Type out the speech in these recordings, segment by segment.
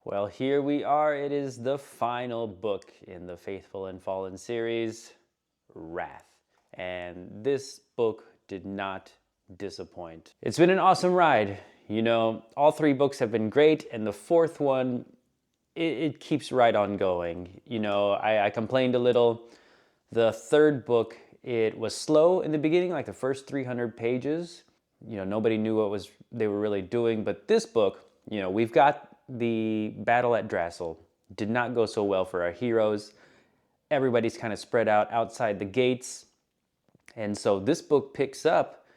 Well, here we are. It is the final book in the Faithful and Fallen series, Wrath. And this book did not disappoint. It's been an awesome ride. All three books have been great, and the fourth one, it keeps right on going. I complained a little. The third book, it was slow in the beginning, like the first 300 pages. Nobody knew what they were really doing. But this book, we've got the battle at Drassel. Did not go so well for our heroes. Everybody's kind of spread out outside the gates. And so this book picks up,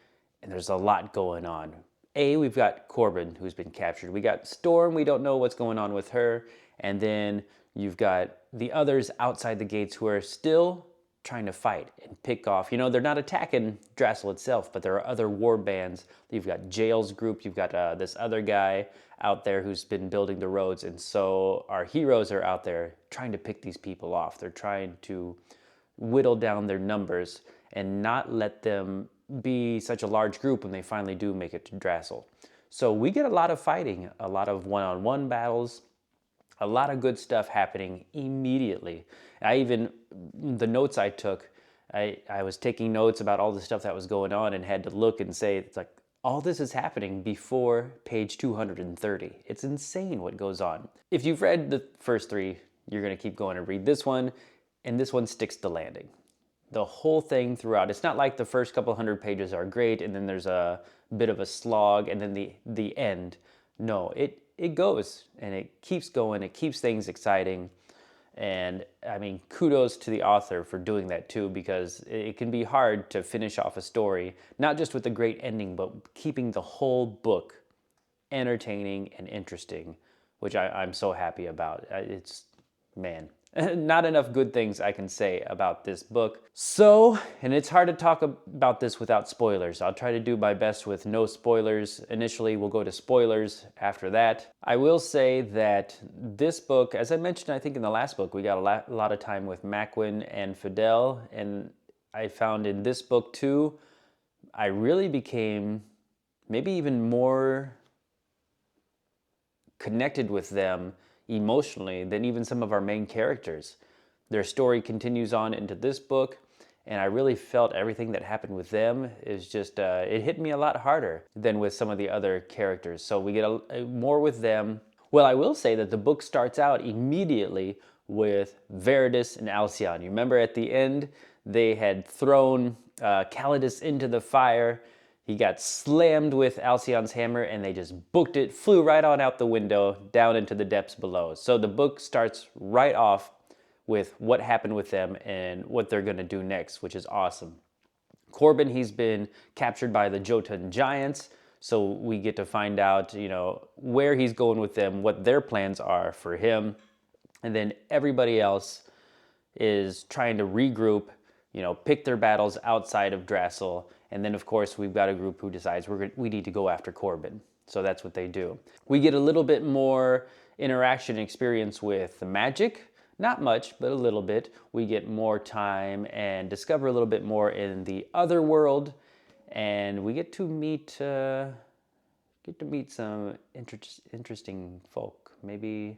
and there's a lot going on. We've got Corban, who's been captured. We got Storm, we don't know what's going on with her. And then you've got the others outside the gates who are still trying to fight and pick off. They're not attacking Drassel itself, but there are other war bands. You've got Jail's group, you've got this other guy out there who's been building the roads. And so our heroes are out there trying to pick these people off. They're trying to whittle down their numbers and not let them be such a large group when they finally do make it to Drassel. So we get a lot of fighting, a lot of one-on-one battles, a lot of good stuff happening immediately. The notes I took, I was taking notes about all the stuff that was going on and had to look and say, it's like, all this is happening before page 230. It's insane what goes on. If you've read the first three, you're gonna keep going and read this one, and this one sticks to landing. The whole thing throughout, it's not like the first couple hundred pages are great and then there's a bit of a slog and then the end. No, it goes and it keeps going, it keeps things exciting. And I mean, kudos to the author for doing that too, because it can be hard to finish off a story, not just with a great ending, but keeping the whole book entertaining and interesting, which I'm so happy about. Man, not enough good things I can say about this book. So, and it's hard to talk about this without spoilers. I'll try to do my best with no spoilers. Initially, we'll go to spoilers after that. I will say that this book, as I mentioned, I think in the last book, we got a lot of time with Macwin and Fidel. And I found in this book too, I really became maybe even more connected with them emotionally than even some of our main characters. Their story continues on into this book, and I really felt everything that happened with them is just, it hit me a lot harder than with some of the other characters. So we get more with them. Well, I will say that the book starts out immediately with Veridus and Alcyone. You remember at the end, they had thrown Calidus into the fire. He got slammed with Alcyon's hammer and they just booked it, flew right on out the window, down into the depths below. So the book starts right off with what happened with them and what they're gonna do next, which is awesome. Corban, he's been captured by the Jotun giants, so we get to find out, where he's going with them, what their plans are for him. And then everybody else is trying to regroup, pick their battles outside of Drassel. And then, of course, we've got a group who decides we need to go after Corban. So that's what they do. We get a little bit more interaction experience with the magic. Not much, but a little bit. We get more time and discover a little bit more in the other world. And we get to meet some interesting folk. Maybe,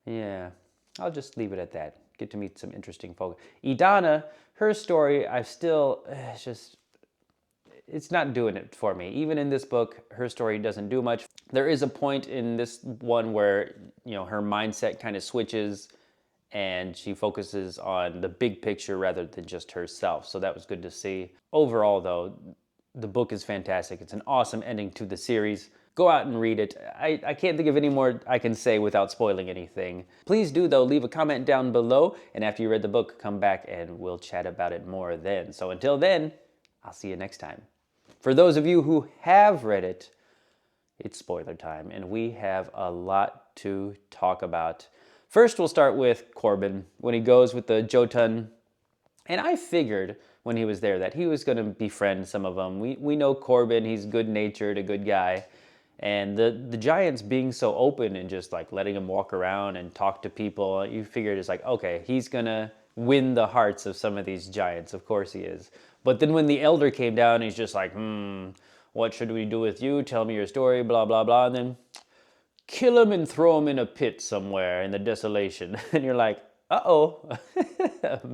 yeah, I'll just leave it at that. Get to meet some interesting folk. Idana, her story, it's not doing it for me. Even in this book, her story doesn't do much. There is a point in this one where, her mindset kind of switches and she focuses on the big picture rather than just herself. So that was good to see. Overall, though, the book is fantastic. It's an awesome ending to the series. Go out and read it. I can't think of any more I can say without spoiling anything. Please do, though, leave a comment down below. And after you read the book, come back and we'll chat about it more then. So until then, I'll see you next time. For those of you who have read it, it's spoiler time, and we have a lot to talk about. First, we'll start with Corban, when he goes with the Jotun. And I figured when he was there that he was going to befriend some of them. We know Corban, he's good-natured, a good guy. And the Giants being so open and just like letting him walk around and talk to people, you figured it's like, okay, he's going to win the hearts of some of these Giants. Of course he is. But then when the elder came down, he's just like, what should we do with you? Tell me your story, blah, blah, blah. And then kill him and throw him in a pit somewhere in the desolation. And you're like, uh-oh,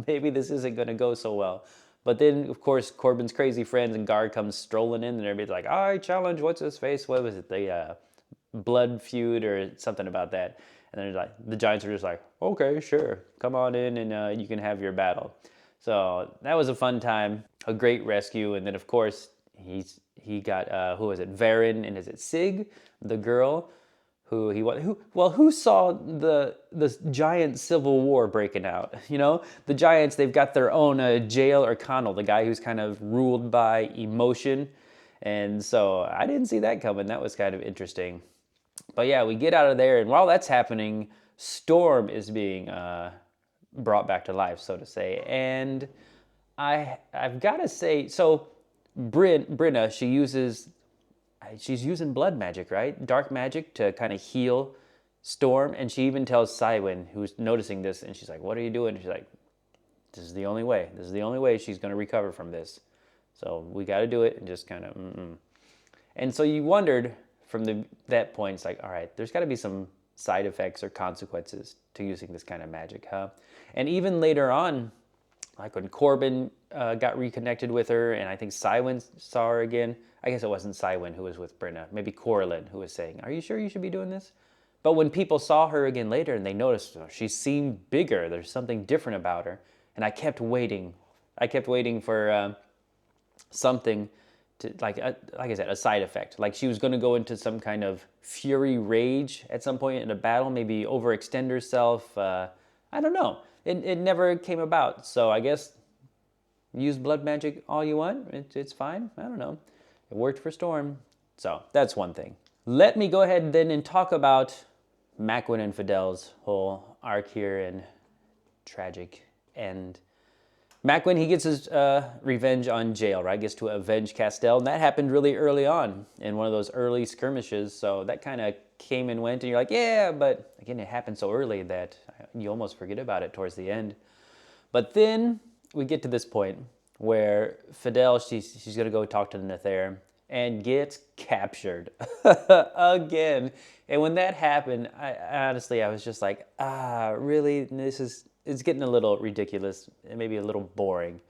maybe this isn't going to go so well. But then, of course, Corban's crazy friends and guard comes strolling in, and everybody's like, I challenge, what's his face? What was it? The blood feud or something about that. And then like the Giants are just like, okay, sure, come on in and you can have your battle. So that was a fun time, a great rescue. And then, of course, he got, who was it? Varen, and is it Sig, the girl? Who saw the giant civil war breaking out? You know, the Giants, they've got their own Jail O'Connell, the guy who's kind of ruled by emotion. And so I didn't see that coming. That was kind of interesting. But yeah, we get out of there, and while that's happening, Storm is being brought back to life, so to say. And I've got to say, so Brenna, she's using blood magic, right? Dark magic to kind of heal Storm. And she even tells Cywen, who's noticing this, and she's like, what are you doing? And she's like, this is the only way. This is the only way she's going to recover from this. So we got to do it, and just kind of, And so you wondered from that point, it's like, all right, there's got to be some side effects or consequences to using this kind of magic, huh? And even later on, like when Corban got reconnected with her, and I think Cywen saw her again. I guess it wasn't Cywen who was with Brenna. Maybe Corlin who was saying, are you sure you should be doing this? But when people saw her again later and they noticed she seemed bigger, there's something different about her. And I kept waiting. I kept waiting for something to, like I said, a side effect. Like she was going to go into some kind of fury rage at some point in a battle, maybe overextend herself. I don't know. It never came about. So I guess use blood magic all you want. It's fine. I don't know. It worked for Storm. So that's one thing. Let me go ahead then and talk about Macwin and Fidel's whole arc here and tragic end. Macwin, he gets his revenge on Jail, right? Gets to avenge Castell, and that happened really early on in one of those early skirmishes. So that kind of came and went, and you're like, yeah, but again, it happened so early that you almost forget about it towards the end. But then we get to this point where Fidel, she's going to go talk to the Nether and gets captured again. And when that happened, I honestly, I was just like, really? It's getting a little ridiculous and maybe a little boring.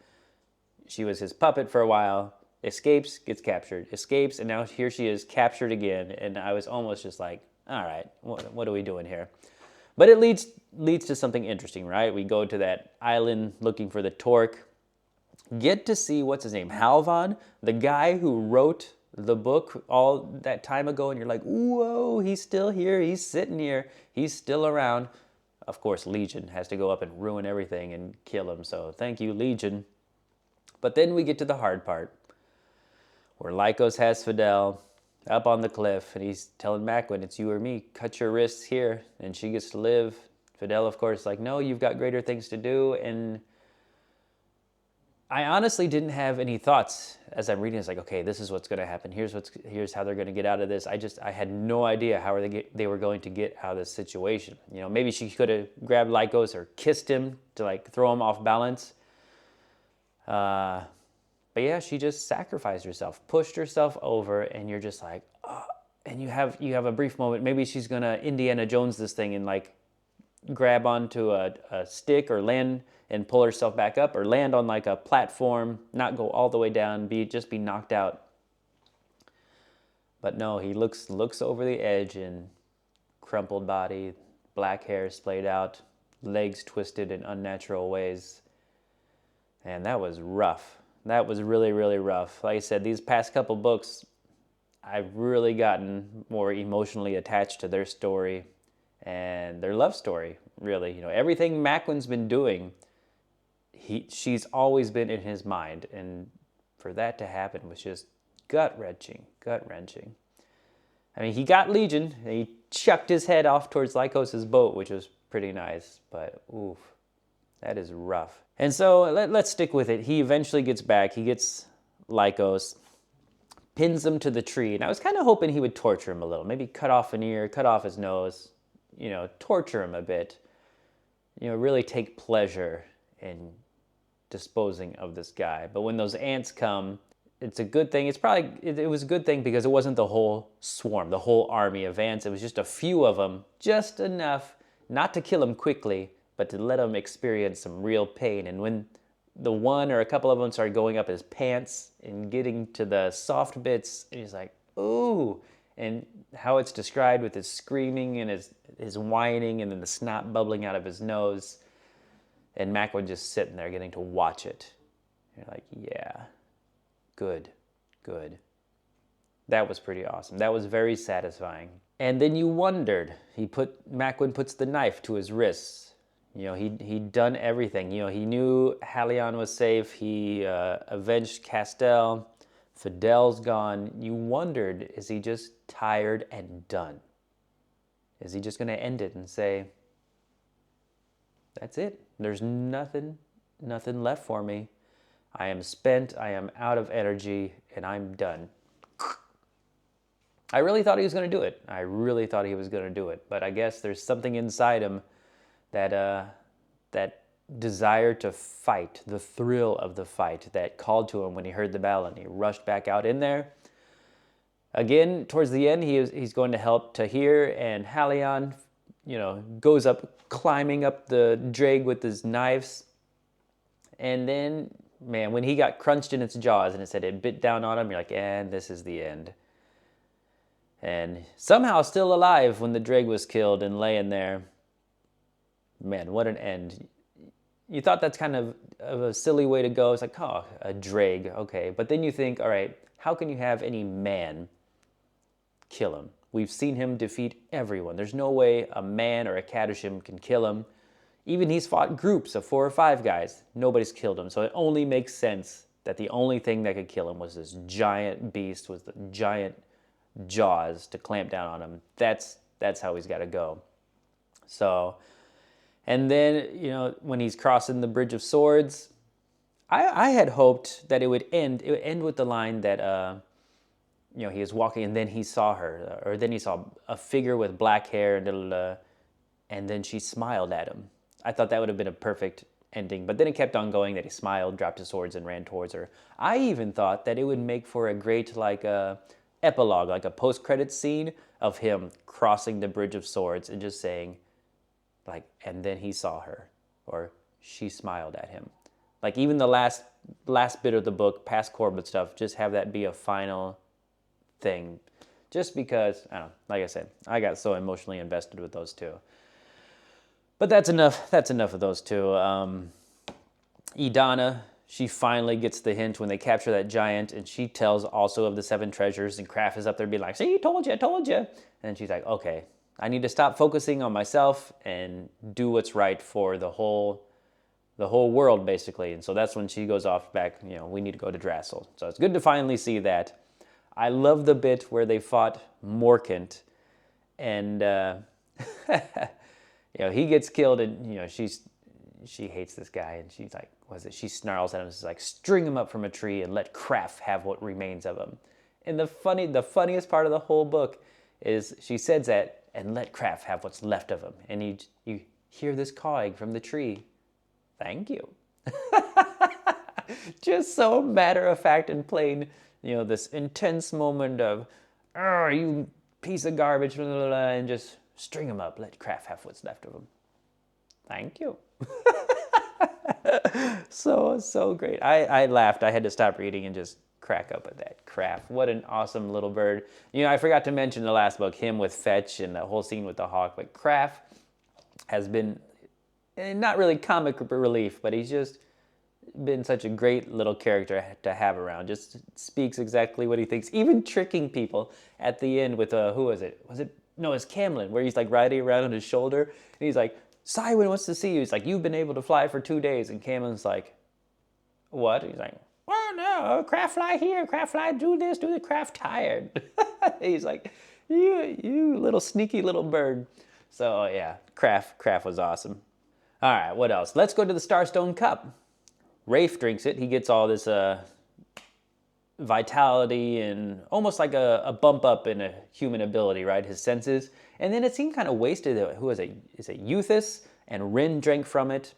She was his puppet for a while, escapes, gets captured, escapes, and now here she is captured again. And I was almost just like, all right, what are we doing here? But it leads to something interesting, right? We go to that island looking for the Torque, get to see, what's his name, Halvan, the guy who wrote the book all that time ago, and you're like, whoa, he's still here, he's sitting here, he's still around. Of course, Legion has to go up and ruin everything and kill him, so thank you, Legion. But then we get to the hard part, where Lycos has Fidel up on the cliff, and he's telling Macwin, it's you or me, cut your wrists here, and she gets to live. Fidel, of course, like, no, you've got greater things to do, and I honestly didn't have any thoughts as I'm reading. It's like, okay, this is what's going to happen. Here's how they're going to get out of this. I had no idea how they were going to get out of this situation. You know, maybe she could have grabbed Lycos or kissed him to like throw him off balance. But yeah, she just sacrificed herself, pushed herself over, and you're just like, oh. And you have a brief moment. Maybe she's gonna Indiana Jones this thing and like grab onto a stick or land and pull herself back up, or land on like a platform, not go all the way down, just be knocked out. But no, he looks over the edge, and crumpled body, black hair splayed out, legs twisted in unnatural ways. And that was rough. That was really, really rough. Like I said, these past couple books, I've really gotten more emotionally attached to their story and their love story, really. You know, everything Macwin's been doing, she's always been in his mind, and for that to happen was just gut-wrenching. I mean, he got Legion, and he chucked his head off towards Lycos' boat, which was pretty nice, but oof, that is rough. And so let's stick with it. He eventually gets back. He gets Lycos, pins him to the tree, and I was kind of hoping he would torture him a little, maybe cut off an ear, cut off his nose, you know, torture him a bit, you know, really take pleasure in disposing of this guy. But when those ants come, it's a good thing. It was a good thing because it wasn't the whole swarm, the whole army of ants. It was just a few of them, just enough not to kill him quickly, but to let him experience some real pain. And when the one or a couple of them started going up his pants and getting to the soft bits, he's like, ooh. And how it's described with his screaming and his whining and then the snot bubbling out of his nose. And Macklin just sitting there getting to watch it. You're like, yeah, good. That was pretty awesome. That was very satisfying. And then you wondered, Macklin puts the knife to his wrists. He'd done everything. He knew Halion was safe. He avenged Castell. Fidel's gone. You wondered, is he just tired and done? Is he just going to end it and say, that's it. There's nothing left for me. I am spent, I am out of energy, and I'm done. I really thought he was going to do it. But I guess there's something inside him that desire to fight, the thrill of the fight that called to him when he heard the bell, and he rushed back out in there. Again, towards the end, he's going to help Tahir, and Halion, goes up, climbing up the drag with his knives. And then, man, when he got crunched in its jaws and it said it bit down on him, you're like, and this is the end. And somehow still alive when the drag was killed and laying there. Man, what an end. You thought that's kind of a silly way to go. It's like, oh, a drag, okay. But then you think, all right, how can you have any man kill him? We've seen him defeat everyone. There's no way a man or a Catachem can kill him. Even he's fought groups of 4 or 5 guys. Nobody's killed him. So it only makes sense that the only thing that could kill him was this giant beast with the giant jaws to clamp down on him. That's how he's got to go. So, and then, when he's crossing the Bridge of Swords, I had hoped that it would end with the line that, he was walking and then he saw her, or then he saw a figure with black hair and then she smiled at him. I thought that would have been a perfect ending, but then it kept on going that he smiled, dropped his swords, and ran towards her. I even thought that it would make for a great, epilogue, like a post-credits scene of him crossing the Bridge of Swords and just saying, and then he saw her, or she smiled at him. Even the last bit of the book, past Corban stuff, just have that be a final thing. Just because, I don't know, like I said, I got so emotionally invested with those two. But that's enough of those two. Idana, she finally gets the hint when they capture that giant, and she tells also of the 7 treasures, and Craf is up there being like, see, told you. And she's like, okay, I need to stop focusing on myself and do what's right for the whole world, basically. And so that's when she goes off back, we need to go to Drassel. So it's good to finally see that. I love the bit where they fought Morkant, and he gets killed, and she hates this guy, and she's like, she snarls at him, she's like, string him up from a tree and let Craf have what remains of him. And the funniest part of the whole book is she says that, and let Craf have what's left of him. And you hear this cawing from the tree. Thank you. Just so matter of fact and plain, this intense moment of, oh, you piece of garbage, blah, blah, blah, and just string him up, let Craf have what's left of him. Thank you. So great. I laughed. I had to stop reading and just crack up at that. Craf, what an awesome little bird. I forgot to mention the last book, him with Fetch and the whole scene with the hawk, but Craf has been not really comic relief, but he's just been such a great little character to have around. Just speaks exactly what he thinks, even tricking people at the end with, who was it? No, it's Camlin, where he's riding around on his shoulder, and he's like, Cywen wants to see you. He's like, you've been able to fly for 2 days. And Camlin's like, what? He's like, oh no, Craf fly here, Craf fly, do this, do the Craf tired. He's like, you little sneaky little bird. So yeah, Craf was awesome. All right, what else? Let's go to the Starstone Cup. Rafe drinks it. He gets all this vitality and almost like a bump up in a human ability, right? His senses. And then it seemed kind of wasted. Who is it? Is it Euthus? And Rin drank from it.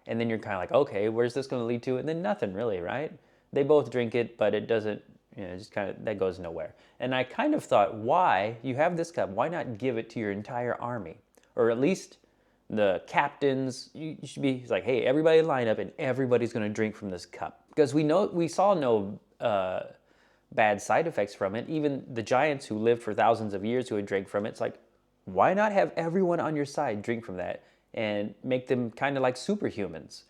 And then you're kind of like, okay, where's this going to lead to? And then nothing really, right? They both drink it, but it doesn't, just kind of, that goes nowhere. And I kind of thought, why, you have this cup, why not give it to your entire army? Or at least the captains, you should be like, hey, everybody line up and everybody's going to drink from this cup. Because we saw no bad side effects from it. Even the giants who lived for thousands of years who had drank from it, it's like, why not have everyone on your side drink from that and make them kind of like superhumans?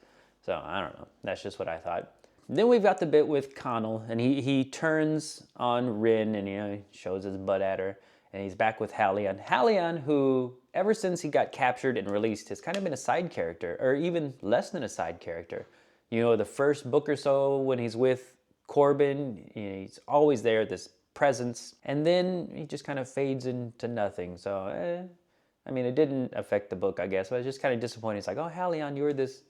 So I don't know. That's just what I thought. Then we've got the bit with Connell, and he turns on Rin, and he shows his butt at her, and he's back with Halion. Halion, who ever since he got captured and released has kind of been a side character, or even less than a side character. The first book or so when he's with Corban, he's always there, this presence, and then he just kind of fades into nothing. So, it didn't affect the book, I guess, but it's just kind of disappointing. It's like, oh, Halion, you're this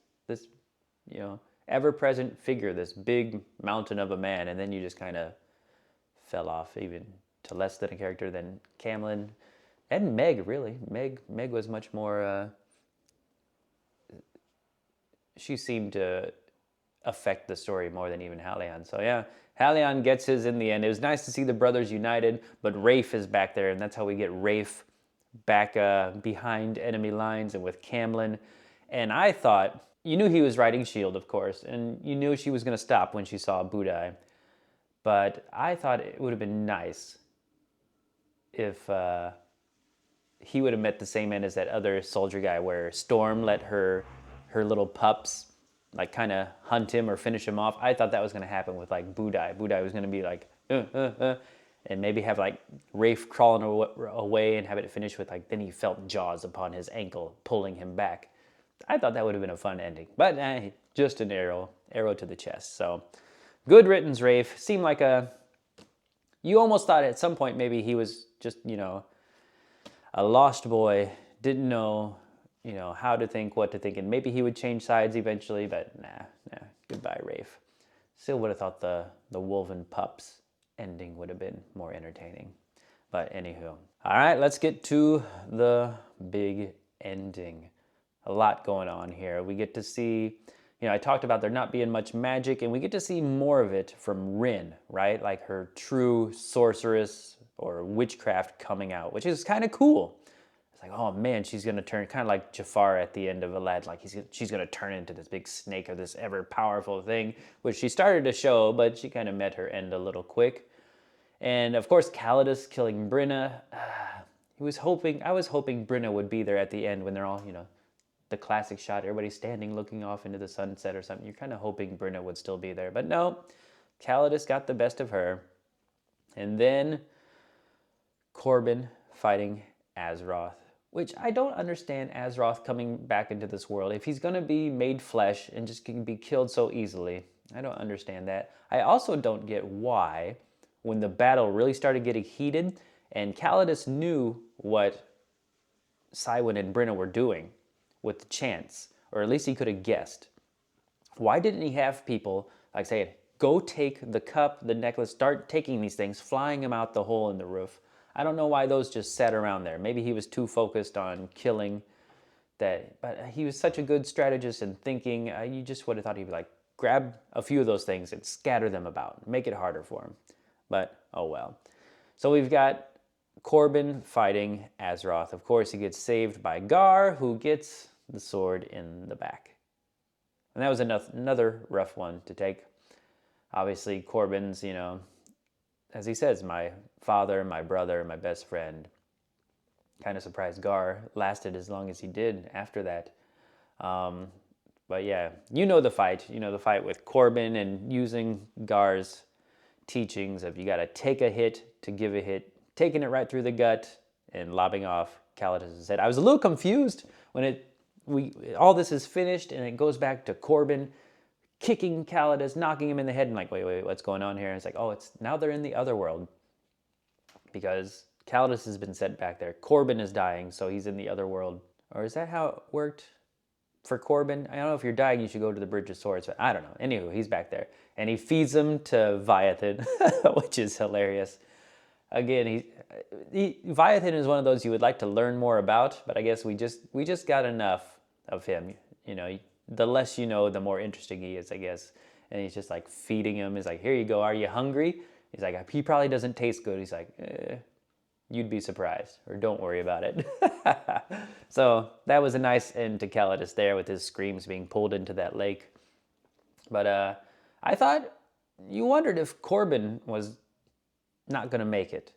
ever-present figure, this big mountain of a man, and then you just kind of fell off even to less than a character than Camlin and Meg, really. Meg was much more, she seemed to affect the story more than even Halion. So yeah, Halion gets his in the end. It was nice to see the brothers united, but Rafe is back there, and that's how we get Rafe back behind enemy lines and with Camlin. And I thought, you knew he was riding Shield, of course, and you knew she was going to stop when she saw Budai. But I thought it would have been nice if he would have met the same end as that other soldier guy where Storm let her little pups like kind of hunt him or finish him off. I thought that was going to happen with like Budai. Budai was going to be like, and maybe have like Rafe crawling away and have it finish with like, then he felt Jaws upon his ankle pulling him back. I thought that would have been a fun ending, but just an arrow to the chest. So good riddance, Rafe. Seemed like you almost thought at some point maybe he was just, a lost boy, didn't know, how to think, what to think, and maybe he would change sides eventually, but nah, goodbye, Rafe. Still would have thought the Wolven Pups ending would have been more entertaining. But anywho. All right, let's get to the big ending. A lot going on here. We get to see, I talked about there not being much magic, and we get to see more of it from Rin, right? Like her true sorceress or witchcraft coming out, which is kind of cool. It's like, oh man, she's going to turn, kind of like Jafar at the end of Aladdin, like she's going to turn into this big snake or this ever-powerful thing, which she started to show, but she kind of met her end a little quick. And of course, Calidus killing Brenna. I was hoping Brenna would be there at the end when they're all, the classic shot, everybody standing looking off into the sunset or something. You're kind of hoping Brenna would still be there. But no, Calidus got the best of her. And then Corban fighting Azeroth, which I don't understand Azeroth coming back into this world. If he's going to be made flesh and just can be killed so easily, I don't understand that. I also don't get why, when the battle really started getting heated and Calidus knew what Cywen and Brenna were doing with the chance, or at least he could have guessed. Why didn't he have people like say, go take the cup, the necklace, start taking these things, flying them out the hole in the roof? I don't know why those just sat around there. Maybe he was too focused on killing that, but he was such a good strategist and thinking, you just would have thought he'd be like, grab a few of those things and scatter them about, make it harder for him. But oh well. So we've got Corban fighting Azeroth. Of course, he gets saved by Gar, who gets the sword in the back. And that was another rough one to take. Obviously, Corban's, as he says, my father, my brother, my best friend. Kind of surprised Gar lasted as long as he did after that. But yeah, the fight. The fight with Corban and using Gar's teachings of you got to take a hit to give a hit, taking it right through the gut and lobbing off Calidus' head. I was a little confused when all this is finished and it goes back to Corban kicking Calidus, knocking him in the head, and like, wait, what's going on here? And it's like, oh, now they're in the other world because Calidus has been sent back there. Corban is dying, so he's in the other world. Or is that how it worked for Corban? I don't know, if you're dying, you should go to the Bridge of Swords, but I don't know. Anywho, he's back there. And he feeds him to Viathan, which is hilarious. Again, Viathan is one of those you would like to learn more about, but I guess we just got enough of him. The less you know, the more interesting he is, I guess. and he's just like feeding him. He's like, here you go, are you hungry? He's like, he probably doesn't taste good. He's like, you'd be surprised, or don't worry about it. So that was a nice end to Calidus there with his screams being pulled into that lake. But I thought, you wondered if Corban was not going to make it.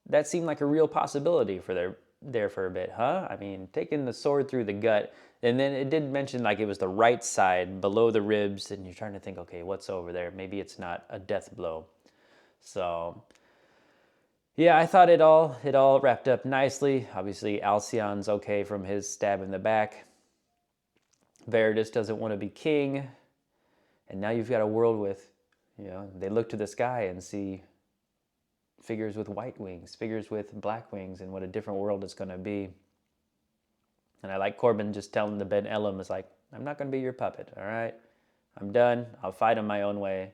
That seemed like a real possibility for there for a bit, huh? I mean, taking the sword through the gut, and then it did mention like it was the right side below the ribs, and you're trying to think, okay, what's over there? Maybe it's not a death blow. So yeah, I thought it all wrapped up nicely. Obviously, Alcyon's okay from his stab in the back. Verdus doesn't want to be king. And now you've got a world with, they look to the sky and see figures with white wings, figures with black wings, and what a different world it's going to be. And I like Corban just telling the Ben Elam, is like, I'm not going to be your puppet, all right? I'm done. I'll fight him my own way.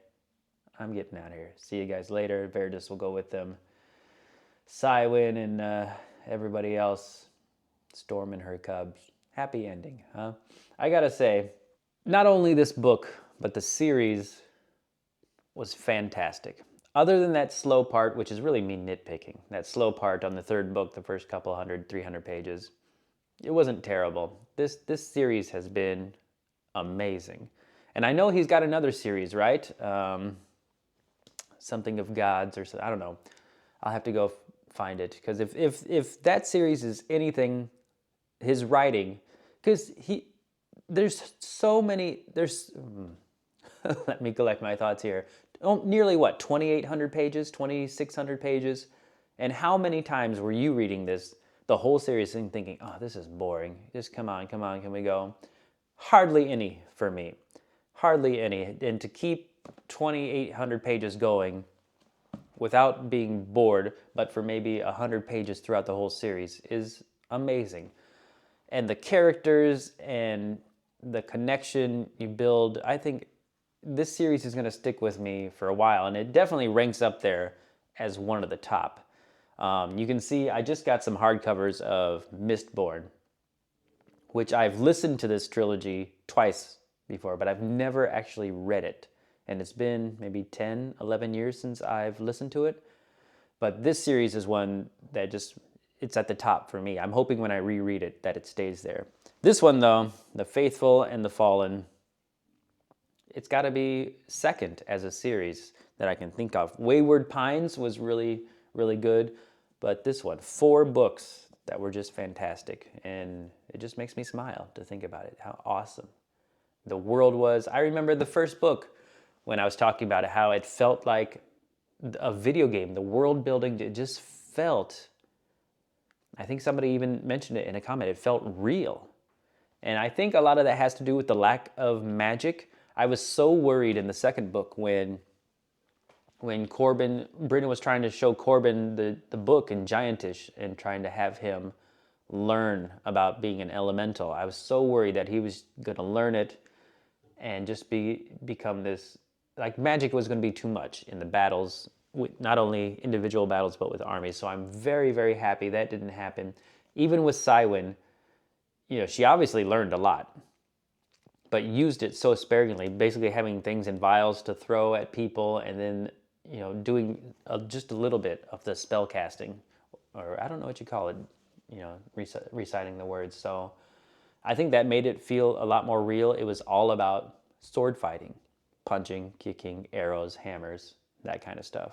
I'm getting out of here. See you guys later. Verdus will go with them. Cywen and everybody else, Storm and her cubs. Happy ending, huh? I gotta say, not only this book, but the series was fantastic. Other than that slow part, which is really me nitpicking, that slow part on the third book, the first couple 300 pages, it wasn't terrible. This series has been amazing. And I know he's got another series, right? Something of Gods or something. I don't know. I'll have to go find it, because if that series is anything, his writing, because there's so many, let me collect my thoughts here. Nearly what, 2,800 pages, 2,600 pages? And how many times were you reading this, the whole series, and thinking, oh, this is boring. Just come on, can we go? Hardly any for me. Hardly any. And to keep 2,800 pages going without being bored, but for maybe 100 pages throughout the whole series, is amazing. And the characters and the connection you build, I think this series is going to stick with me for a while, and it definitely ranks up there as one of the top. You can see I just got some hardcovers of Mistborn, which I've listened to this trilogy twice before, but I've never actually read it. And it's been maybe 10, 11 years since I've listened to it. But this series is one that it's at the top for me. I'm hoping when I reread it that it stays there. This one, though, The Faithful and the Fallen, it's got to be second as a series that I can think of. Wayward Pines was really, really good. But this one, 4 books that were just fantastic. And it just makes me smile to think about it, how awesome the world was. I remember the first book when I was talking about it, how it felt like a video game. The world building, it just felt, I think somebody even mentioned it in a comment, it felt real. And I think a lot of that has to do with the lack of magic. I was so worried in the second book when Brennan was trying to show Corban the book in Giantish and trying to have him learn about being an elemental. I was so worried that he was going to learn it and just become this, like magic was going to be too much in the battles, not only individual battles, but with armies. So I'm very, very happy that didn't happen. Even with Cywen, she obviously learned a lot, but used it so sparingly, basically having things in vials to throw at people and then, doing just a little bit of the spell casting, or I don't know what you call it, reciting the words. So I think that made it feel a lot more real. It was all about sword fighting, punching, kicking, arrows, hammers, that kind of stuff,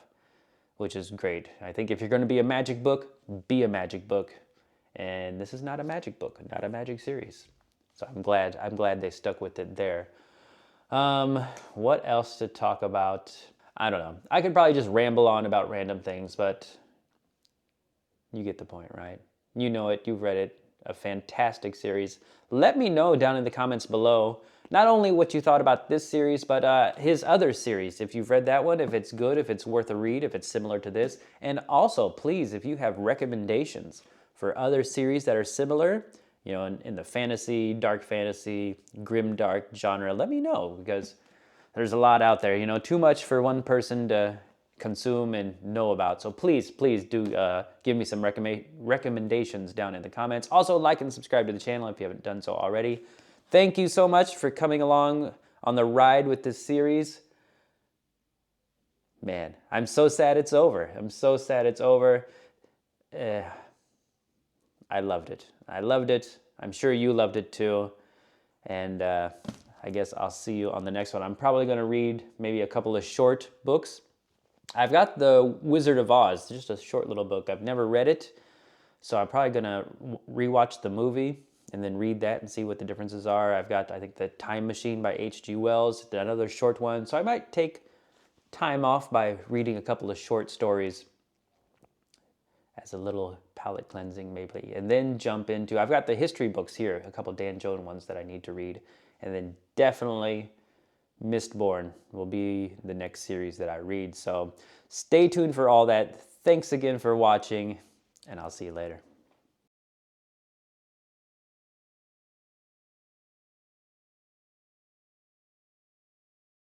which is great. I think if you're going to be a magic book, be a magic book. And this is not a magic book, not a magic series. So I'm glad they stuck with it there. What else to talk about? I don't know. I could probably just ramble on about random things, but you get the point, right? You know it, you've read it, a fantastic series. Let me know down in the comments below, not only what you thought about this series, but his other series. If you've read that one, if it's good, if it's worth a read, if it's similar to this. And also, please, if you have recommendations for other series that are similar, in the fantasy, dark fantasy, grim dark genre, let me know, because there's a lot out there, too much for one person to consume and know about. So please do give me some recommendations down in the comments. Also, like and subscribe to the channel if you haven't done so already. Thank you so much for coming along on the ride with this series. Man, I'm so sad it's over. I'm so sad it's over. I loved it. I loved it. I'm sure you loved it too. And I guess I'll see you on the next one. I'm probably going to read maybe a couple of short books. I've got The Wizard of Oz, just a short little book. I've never read it, so I'm probably going to rewatch the movie and then read that and see what the differences are. I've got, I think, The Time Machine by H.G. Wells, another short one. So I might take time off by reading a couple of short stories as a little palate cleansing maybe, and then jump into, I've got the history books here, a couple Dan Jones ones that I need to read, and then definitely Mistborn will be the next series that I read. So stay tuned for all that. Thanks again for watching, and I'll see you later.